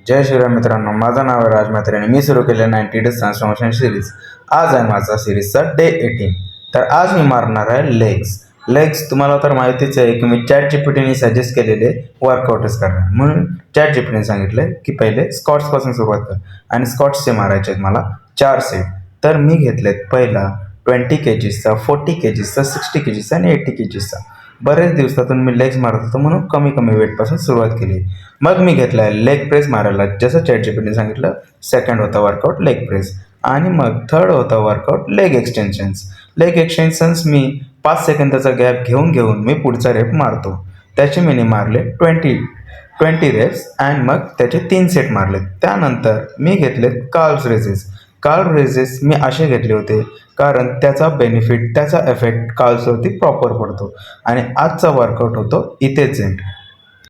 जय श्रीराम मित्रांनो, माझं नाव आहे राज म्हात्रे आणि मी सुरू केले 90 डेज ट्रान्सफॉर्मेशन सिरीज. आज आहे माझा सिरीजचा डे 18. तर आज मी मारणार आहे लेग्स. तुम्हाला तर माहितीच आहे की मी ChatGPTने सजेस्ट केलेले वर्कआउटच करणार, म्हणून ChatGPTने सांगितलं की पहिले स्कॉट्सपासून सुरुवात कर आणि स्कॉट्सचे मारायचे आहेत मला 4 सेट. तर मी घेतलेत पहिला 20 kgचा, 40 kgचा, 60 kgचा आणि 80 kgचा. बरेच दिवसातून मी लेग्स मारत होतो म्हणून कमी वेटपासून सुरुवात केली. मग मी घेतला लेग प्रेस मारायला, जसं ChatGPTने सांगितलं. सेकंड होता वर्कआउट लेग प्रेस आणि मग थर्ड होता वर्कआउट लेग एक्सटेन्शन्स मी 5 सेकंदाचा गॅप घेऊन मी पुढचा रेप मारतो. त्याचे मी मारले 20 रेप्स आणि मग त्याचे 3 सेट मारले. त्यानंतर मी घेतलेत कार्ल रेजेस मी असे घेतले होते कारण त्याचा बेनिफिट, त्याचा इफेक्ट कार्ल्सवरती प्रॉपर पडतो. आणि आजचा वर्कआउट होतो इथेच एंड.